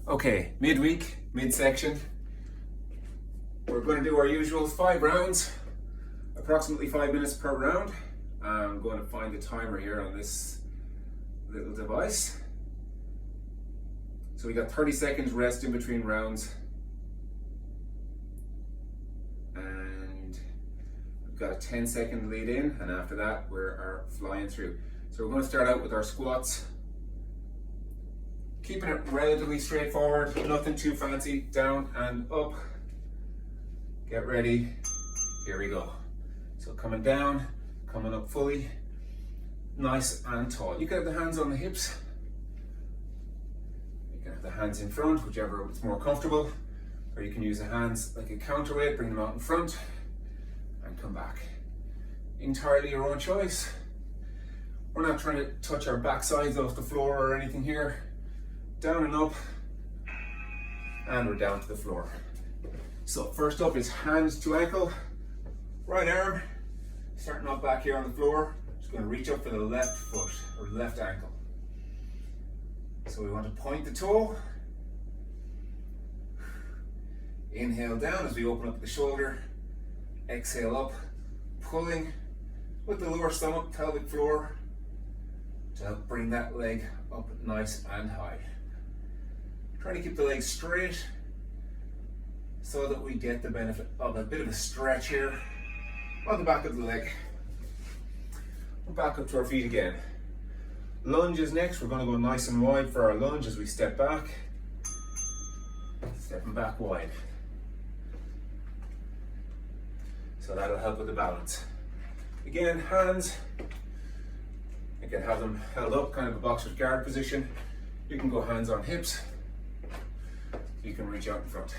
Okay, midweek, midsection. We're going to do our usual 5 rounds, approximately 5 minutes per round. I'm going to find the timer here on this little device. So we got 30 seconds rest in between rounds. And we've got a 10-second lead in, and after that we're flying through. So we're going to start out with our squats. Keeping it relatively straightforward, nothing too fancy. Down and up. Get ready. Here we go. So coming down, coming up fully, nice and tall. You can have the hands on the hips. You can have the hands in front, whichever is more comfortable. Or you can use the hands like a counterweight, bring them out in front and come back. Entirely your own choice. We're not trying to touch our backsides off the floor or anything here. Down and up, and we're down to the floor. So first up is hands to ankle, right arm, starting off back here on the floor. Just going to reach up for the left foot or left ankle. So we want to point the toe. Inhale down as we open up the shoulder. Exhale up, pulling with the lower stomach, pelvic floor to help bring that leg up nice and high. Trying to keep the legs straight so that we get the benefit of a bit of a stretch here on the back of the leg. We're back up to our feet again. Lunges next. We're going to go nice and wide for our lunge as we step back. Stepping back wide. So that'll help with the balance. Again, hands. You can have them held up, kind of a boxer's guard position. You can go hands on hips. You can reach out in front.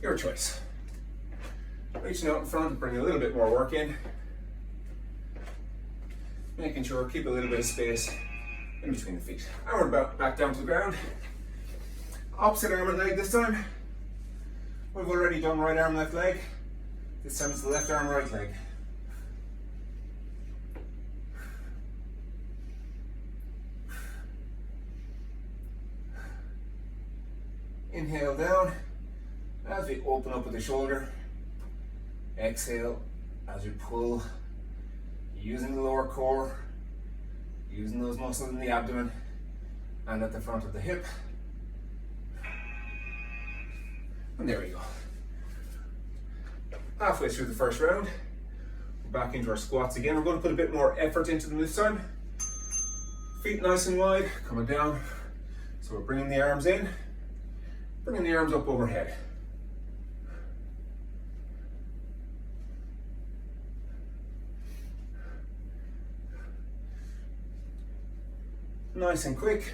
Your choice. Reaching out in front, bring a little bit more work in. Making sure, keep a little bit of space in between the feet. And we're back down to the ground. Opposite arm and leg this time. We've already done right arm, left leg. This time it's the left arm, right leg. Inhale down as we open up with the shoulder. Exhale as we pull, using the lower core, using those muscles in the abdomen and at the front of the hip. And there we go. Halfway through the first round, we're back into our squats again. We're going to put a bit more effort into them this time. Feet nice and wide, coming down. So we're bringing the arms in. Bringing the arms up overhead. Nice and quick.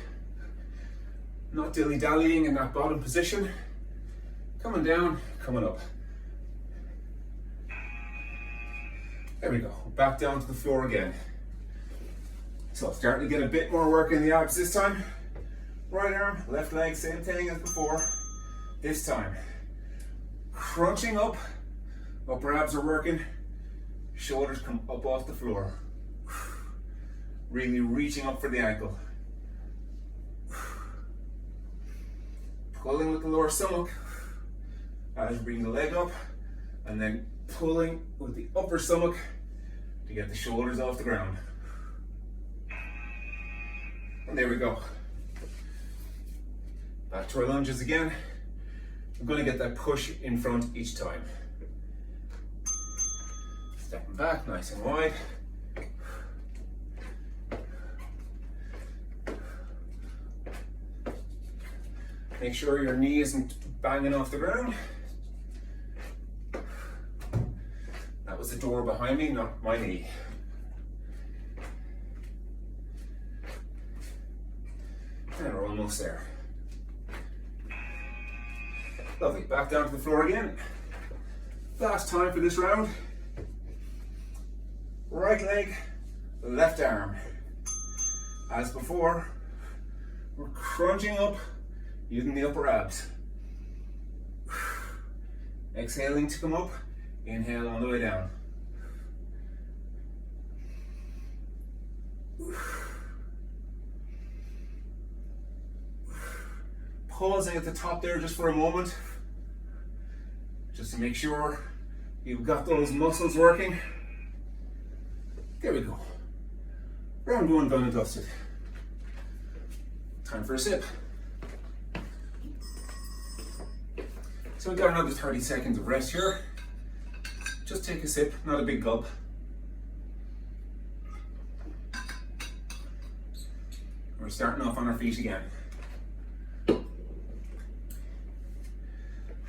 Not dilly-dallying in that bottom position. Coming down, coming up. There we go. Back down to the floor again. So starting to get a bit more work in the abs this time. Right arm, left leg, same thing as before. This time, crunching up, upper abs are working, shoulders come up off the floor. Really reaching up for the ankle. Pulling with the lower stomach as you bring the leg up, and then pulling with the upper stomach to get the shoulders off the ground. And there we go. Back to our lunges again. I'm going to get that push in front each time. Stepping back nice and wide. Make sure your knee isn't banging off the ground. That was the door behind me, not my knee. And we're almost there. Lovely, back down to the floor again. Last time for this round. Right leg, left arm. As before, we're crunching up using the upper abs. Exhaling to come up, inhale on the way down. pausing at the top there just for a moment, just to make sure you've got those muscles working. There we go. Round one done and dusted. Time for a sip. So we've got another 30 seconds of rest here. Just take a sip, not a big gulp. We're starting off on our feet again.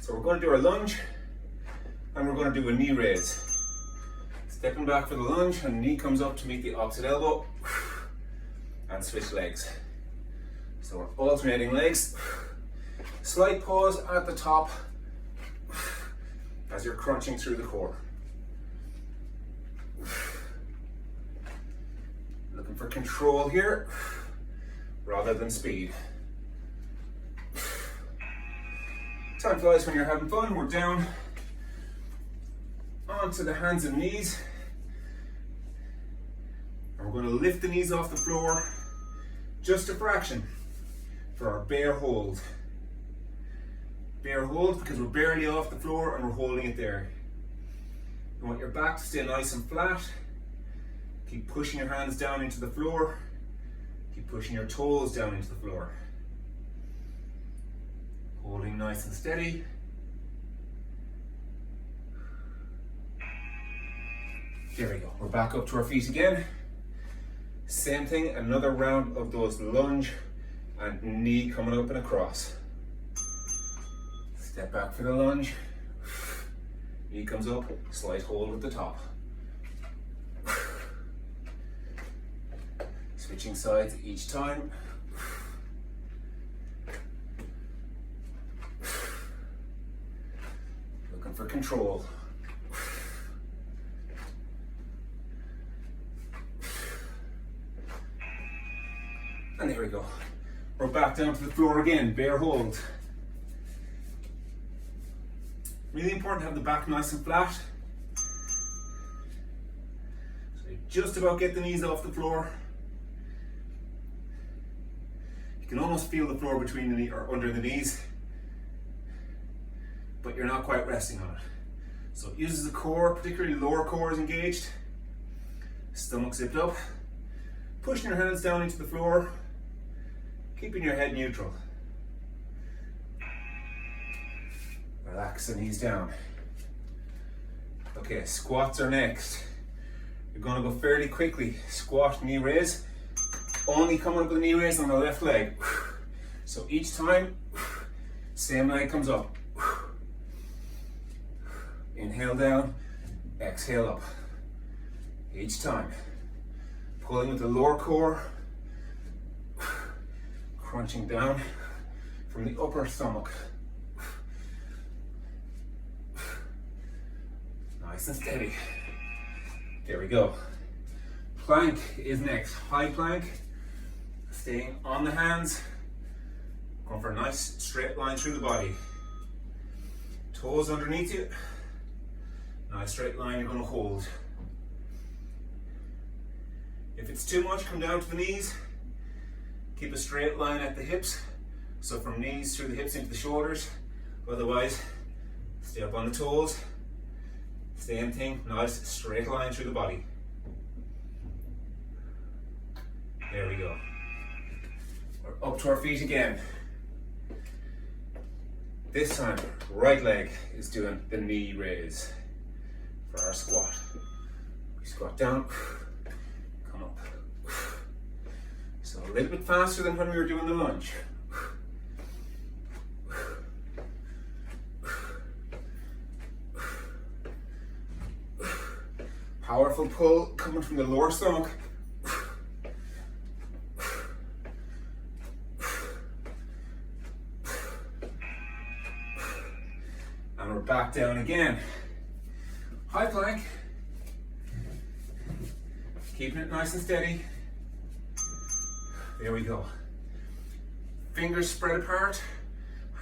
So we're going to do our lunge and we're going to do a knee raise. Stepping back for the lunge and the knee comes up to meet the opposite elbow and switch legs. So we're alternating legs. Slight pause at the top as you're crunching through the core. Looking for control here rather than speed. Time flies when you're having fun. We're down onto the hands and knees. And we're going to lift the knees off the floor just a fraction for our bear hold. Bear hold because we're barely off the floor and we're holding it there. You want your back to stay nice and flat. Keep pushing your hands down into the floor. Keep pushing your toes down into the floor. Holding nice and steady. There we go. We're back up to our feet again. Same thing, another round of those lunge and knee coming up and across. Step back for the lunge. Knee comes up, slight hold at the top. Switching sides each time. Looking for control. And there we go. We're back down to the floor again, bear hold. Really important to have the back nice and flat. So you just about get the knees off the floor. You can almost feel the floor between the knee or under the knees, but you're not quite resting on it. So it uses the core, particularly lower core is engaged. Stomach zipped up. Pushing your hands down into the floor, keeping your head neutral. Relax the knees down. Okay, squats are next. You're going to go fairly quickly. Squat, knee raise. Only coming up with a knee raise on the left leg. So each time, same leg comes up. Inhale down, exhale up. Each time. Pulling with the lower core. Crunching down from the upper stomach. Nice and steady. There we go. Plank is next. High plank. Staying on the hands. Going for a nice straight line through the body. Toes underneath you. Nice straight line you're going to hold. If it's too much, come down to the knees. Keep a straight line at the hips. So from knees through the hips into the shoulders. Otherwise, stay up on the toes. Same thing, nice straight line through the body. There we go. We're up to our feet again. This time, right leg is doing the knee raise for our squat. We squat down, come up. So a little bit faster than when we were doing the lunge. Powerful pull coming from the lower stomach. And we're back down again. High plank. Keeping it nice and steady. There we go. Fingers spread apart.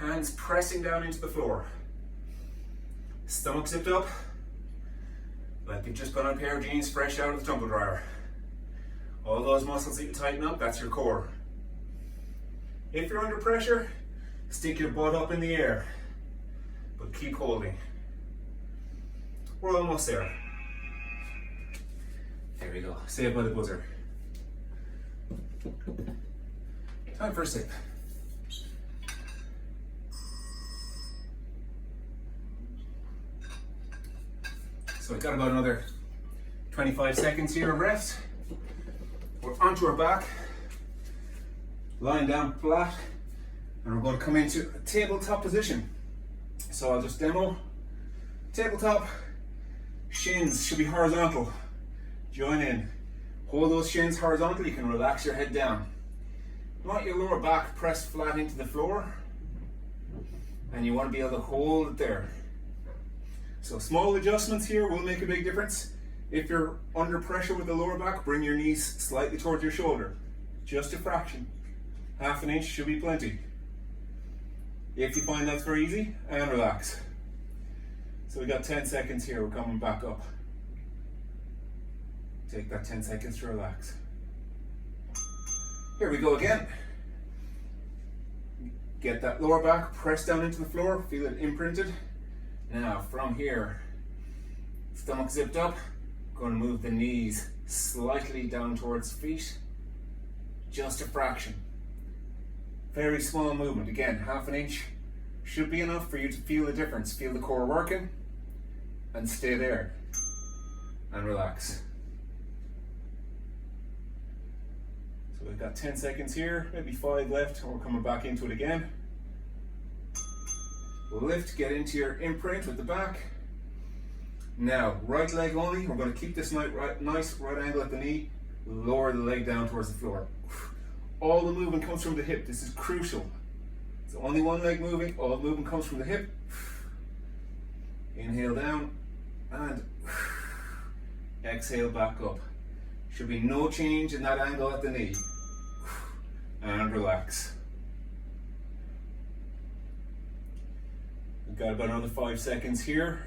Hands pressing down into the floor. Stomach zipped up. Like you've just put on a pair of jeans fresh out of the tumble dryer. All those muscles that you tighten up, that's your core. If you're under pressure, Stick your butt up in the air, but keep holding. We're almost there. There we go. Saved by the buzzer. Time for a sip. So we've got about another 25 seconds here of rest. We're onto our back, lying down flat, and we're going to come into a tabletop position. So I'll just demo. Tabletop, shins should be horizontal. Join in. Hold those shins horizontal, you can relax your head down. You want your lower back pressed flat into the floor, and you want to be able to hold it there. So small adjustments here will make a big difference. If you're under pressure with the lower back, bring your knees slightly towards your shoulder. Just a fraction. Half an inch should be plenty. If you find that's very easy, and relax. So we got 10 seconds here, we're coming back up. Take that 10 seconds to relax. Here we go again. Get that lower back pressed down into the floor, feel it imprinted. Now from here, stomach zipped up, going to move the knees slightly down towards the feet. Just a fraction. Very small movement, again, half an inch should be enough for you to feel the difference. Feel the core working, and stay there, and relax. So we've got 10 seconds here, maybe 5 left, and we're coming back into it again. Lift, get into your imprint with the back. Now, right leg only, we're going to keep this nice right angle at the knee, lower the leg down towards the floor. All the movement comes from the hip, this is crucial. So only one leg moving, all the movement comes from the hip. Inhale down, and exhale back up. Should be no change in that angle at the knee. And relax. We've got about another 5 seconds here.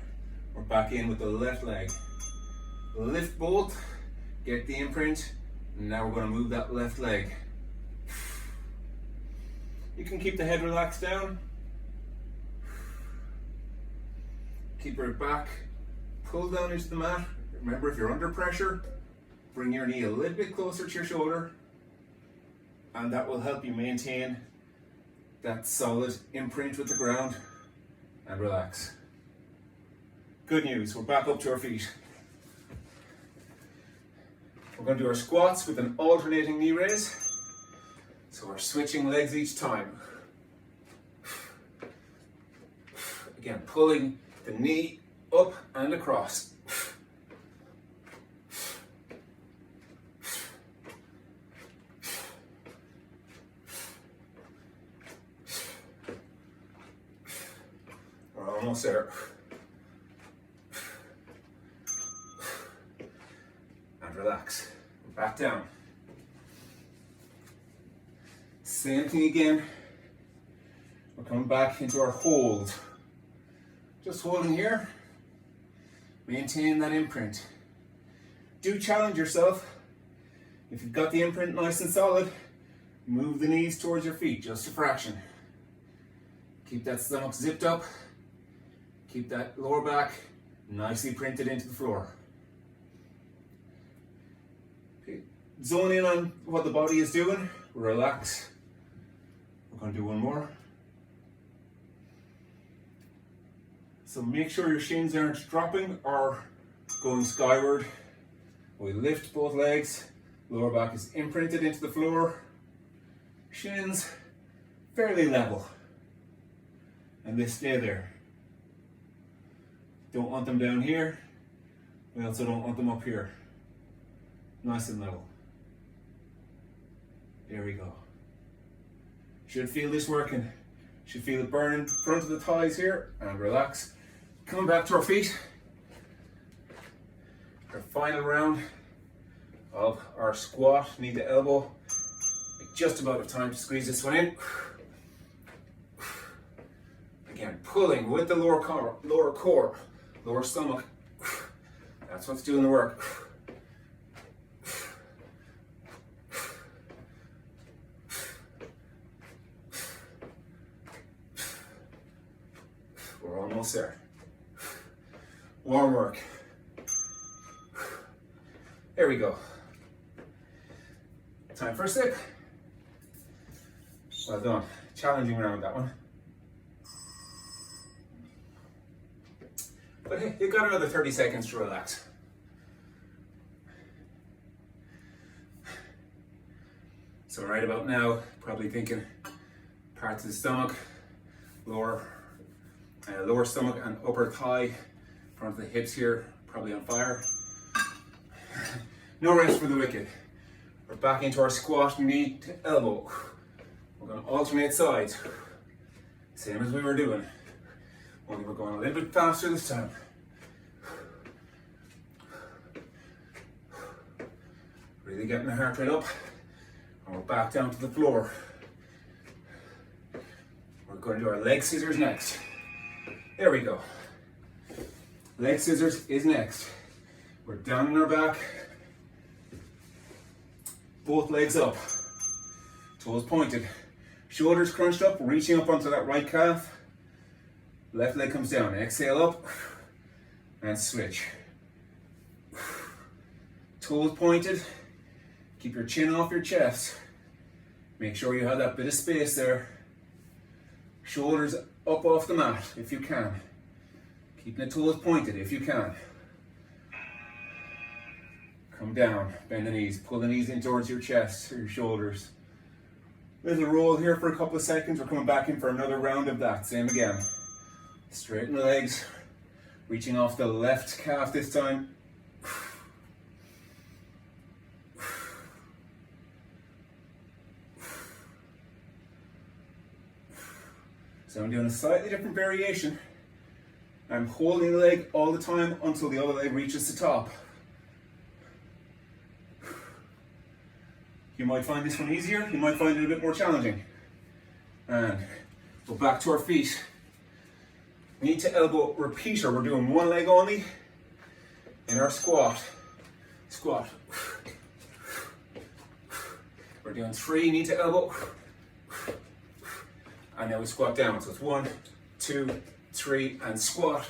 We're back in with the left leg. Lift both, get the imprint, and now we're going to move that left leg. You can keep the head relaxed down. Keep it back, pull down into the mat. Remember, if you're under pressure, bring your knee a little bit closer to your shoulder, and that will help you maintain that solid imprint with the ground, and relax. Good news, we're back up to our feet. We're going to do our squats with an alternating knee raise. So we're switching legs each time. Again, pulling the knee up and across. We're almost there. And relax. Back down. Same thing again. We're coming back into our hold. Just holding here. Maintain that imprint. Do challenge yourself. If you've got the imprint nice and solid, move the knees towards your feet, just a fraction. Keep that stomach zipped up. Keep that lower back nicely printed into the floor. Okay. Zone in on what the body is doing. Relax. We're going to do one more. So make sure your shins aren't dropping or going skyward. We lift both legs. Lower back is imprinted into the floor. Shins fairly level. And they stay there. Don't want them down here. We also don't want them up here. Nice and level. There we go. Should feel this working. Should feel it burning front of the thighs here, and relax. Coming back to our feet. Our final round of our squat, knee to elbow. Just about have time to squeeze this one in. Again, pulling with the lower core, lower stomach. That's what's doing the work. We're almost there. Warm work. There we go. Time for a sip. Well done. Challenging round, that one. But hey, you've got another 30 seconds to relax. So right about now, probably thinking parts of the stomach, lower stomach and upper thigh, front of the hips here, probably on fire. No rest for the wicked. We're back into our squat, knee to elbow. We're going to alternate sides, same as we were doing, only we're going a little bit faster this time. Really getting the heart rate up, and we're back down to the floor. We're going to do our leg scissors next. There we go. Leg scissors is next. We're down on our back, both legs up, toes pointed, shoulders crunched up, reaching up onto that right calf. Left leg comes down, exhale up, and switch. Toes pointed, keep your chin off your chest. Make sure you have that bit of space there. Shoulders up off the mat if you can. Keeping the toes pointed if you can. Come down, bend the knees, pull the knees in towards your chest or your shoulders. Little roll here for a couple of seconds. We're coming back in for another round of that. Same again. Straighten the legs, reaching off the left calf this time. So I'm doing a slightly different variation. I'm holding the leg all the time until the other leg reaches the top. You might find this one easier, you might find it a bit more challenging. And we're back to our feet. Knee to elbow repeater. We're doing one leg only in our squat. Squat. We're doing 3 knee to elbow. And then we squat down. So it's 1, 2, 3 and squat.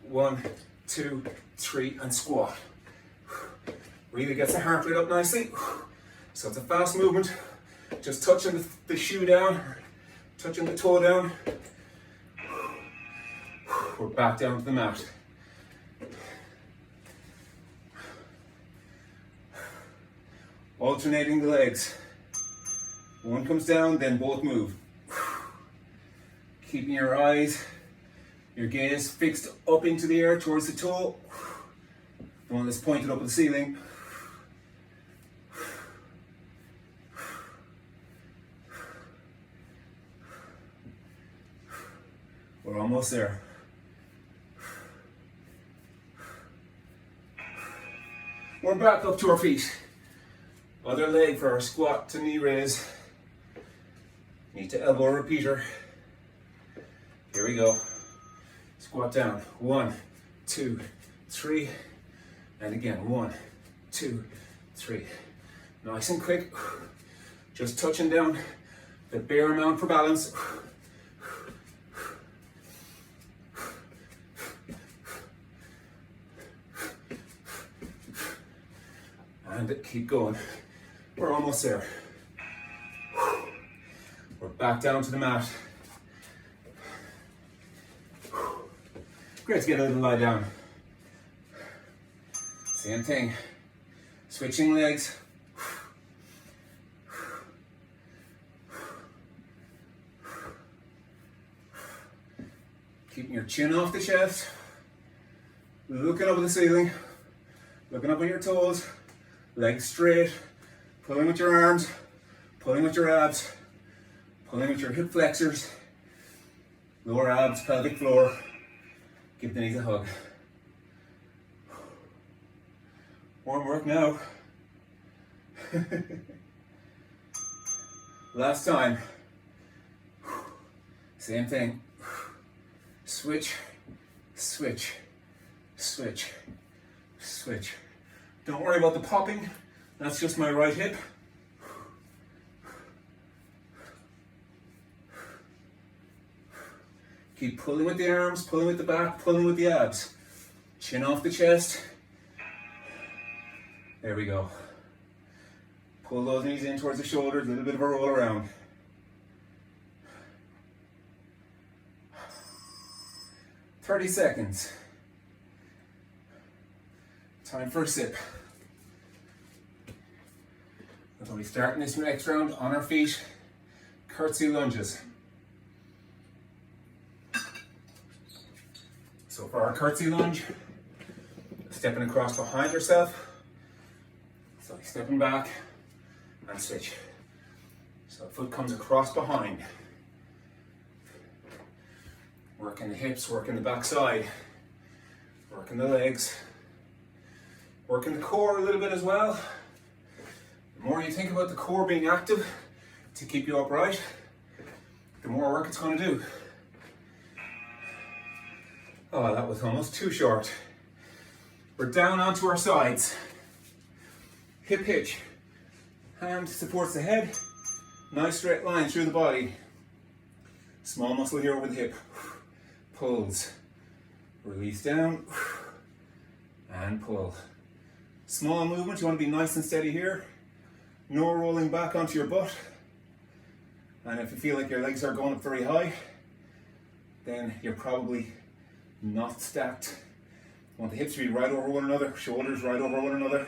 1, 2, 3 and squat. Really gets the heart rate up nicely. So it's a fast movement. Just touching the shoe down, touching the toe down. We're back down to the mat. Alternating the legs. One comes down, then both move. Keeping your eyes, your gaze fixed up into the air towards the toe. The one that's pointed up at the ceiling. We're almost there. We're back up to our feet. Other leg for our squat to knee raise. Knee to elbow repeater. Here we go. Squat down. 1, 2, 3. And again, 1, 2, 3. Nice and quick. Just touching down the bare amount for balance. And keep going. We're almost there. We're back down to the mat. Great to get a little lie down. Same thing. Switching legs. Keeping your chin off the chest. Looking up at the ceiling. Looking up at your toes. Legs straight, pulling with your arms, pulling with your abs, pulling with your hip flexors, lower abs, pelvic floor. Give the knees a hug. Warm work now. Last time. Same thing. Switch, switch, switch, switch. Don't worry about the popping, that's just my right hip. Keep pulling with the arms, pulling with the back, pulling with the abs. Chin off the chest. There we go. Pull those knees in towards the shoulders, a little bit of a roll around. "30 seconds. Time for a sip. We're going to be starting this next round on our feet. Curtsy lunges. So for our curtsy lunge, stepping across behind yourself. So stepping back and switch. So foot comes across behind. Working the hips, working the backside, working the legs, working the core a little bit as well. The more you think about the core being active to keep you upright, the more work it's going to do. Oh, that was almost too short. We're down onto our sides. Hip hitch. Hand supports the head. Nice straight line through the body. Small muscle here over the hip. Pulls. Release down. And pull. Small movement. You want to be nice and steady here. No rolling back onto your butt. And if you feel like your legs are going up very high, then you're probably not stacked. You want the hips to be right over one another, shoulders right over one another.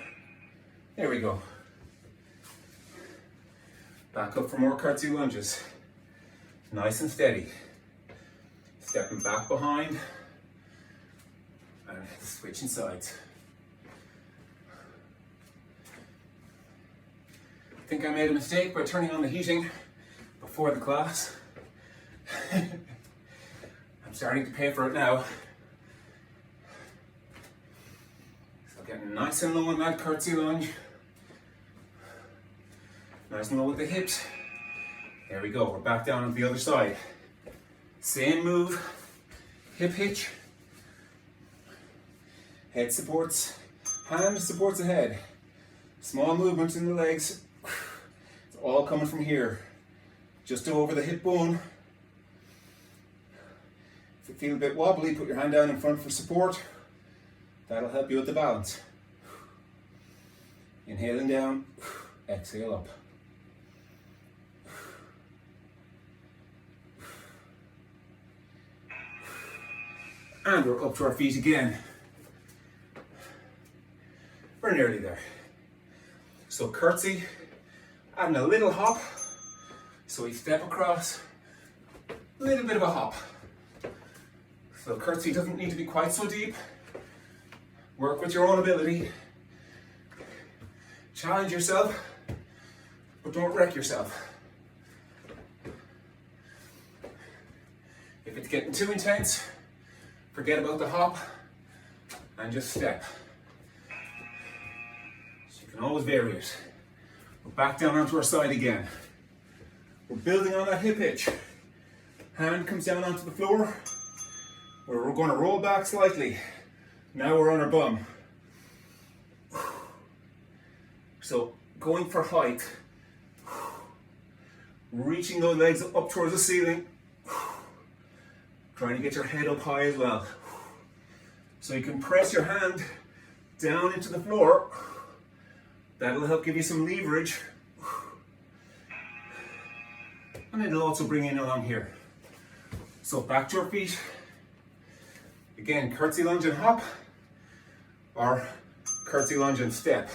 There we go. Back up for more curtsy lunges. Nice and steady. Stepping back behind and switching sides. I think I made a mistake by turning on the heating before the class. I'm starting to pay for it now. So getting nice and low in that curtsy lunge. Nice and low with the hips. There we go, we're back down on the other side. Same move, hip hitch. Head supports, hand supports the head. Small movements in the legs. It's all coming from here. Just over the hip bone. If you feel a bit wobbly, put your hand down in front for support. That'll help you with the balance. Inhaling down, exhale up. And we're up to our feet again. We're nearly there. So curtsy, adding a little hop. So we step across, a little bit of a hop. So curtsy doesn't need to be quite so deep. Work with your own ability. Challenge yourself, but don't wreck yourself. If it's getting too intense, forget about the hop and just step. So you can always vary it. We're back down onto our side again. We're building on that hip hitch. Hand comes down onto the floor, where we're going to roll back slightly. Now we're on our bum. So going for height, reaching those legs up towards the ceiling, trying to get your head up high as well. So you can press your hand down into the floor. That'll help give you some leverage. And it'll also bring you along here. So back to our feet. Again, curtsy lunge and hop, or curtsy lunge and step.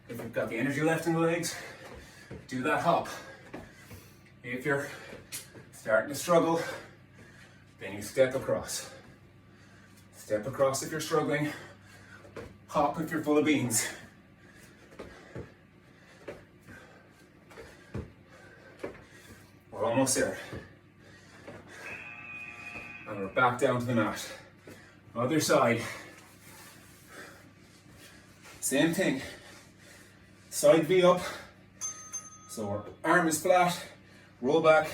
If you've got the energy left in the legs, do that hop. If you're starting to struggle, then you step across. Step across if you're struggling. Hop if you're full of beans. We're almost there. And we're back down to the mat. Other side. Same thing. Side V up. So our arm is flat. Roll back.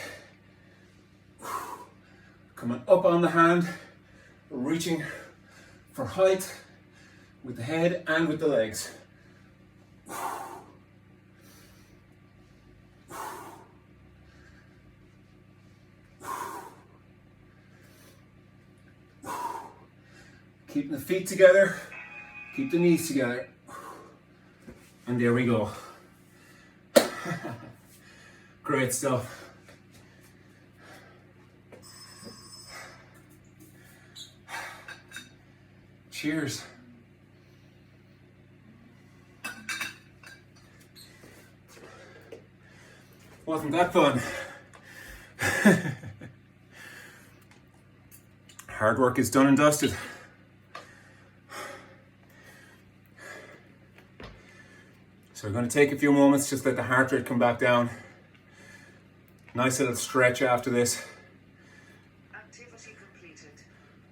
Coming up on the hand. Reaching for height with the head and with the legs. Keeping the feet together, keep the knees together. And there we go. Great stuff. Cheers. Wasn't that fun? Hard work is done and dusted. So we're going to take a few moments, just let the heart rate come back down. Nice little stretch after this. Activity completed.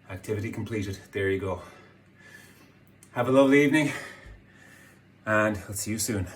Activity completed. There you go. Have a lovely evening, and I'll see you soon.